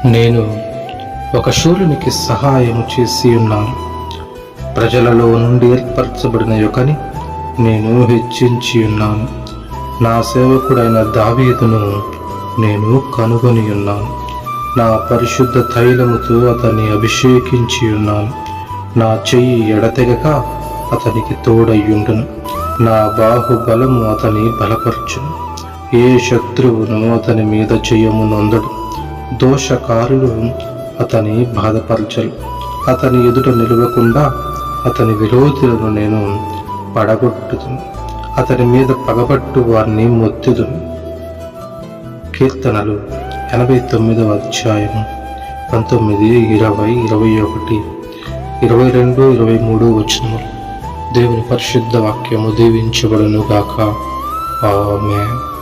నేను ఒక శూరునికి సహాయం చేసి ఉన్నాను. ప్రజలలో నుండి ఏర్పరచబడిన యొకని నేను హెచ్చించి ఉన్నాను. నా సేవకుడైన దావీదును నేను కనుగొని ఉన్నాను. నా పరిశుద్ధ తైలముతో అతన్ని అభిషేకించి ఉన్నాను. నా చెయ్యి ఎడతెగక అతనికి తోడయ్యుండును. నా బాహుబలము అతని బలపరచును. ఏ శత్రువును అతని మీద జయము నొందడు. దోషకారులు అతని బాధపరచరు. అతని ఎదుట నిలవకుండా అతని విరోధులను నేను పడగొట్టుదును. అతని మీద పగబట్టు వారిని మొత్తుదును. కీర్తనలు 89వ అధ్యాయము 19, 20, 21, 22, 23 వచనములు. దేవుని పరిశుద్ధ వాక్యము దీవించబడును గాక. ఆమేన్.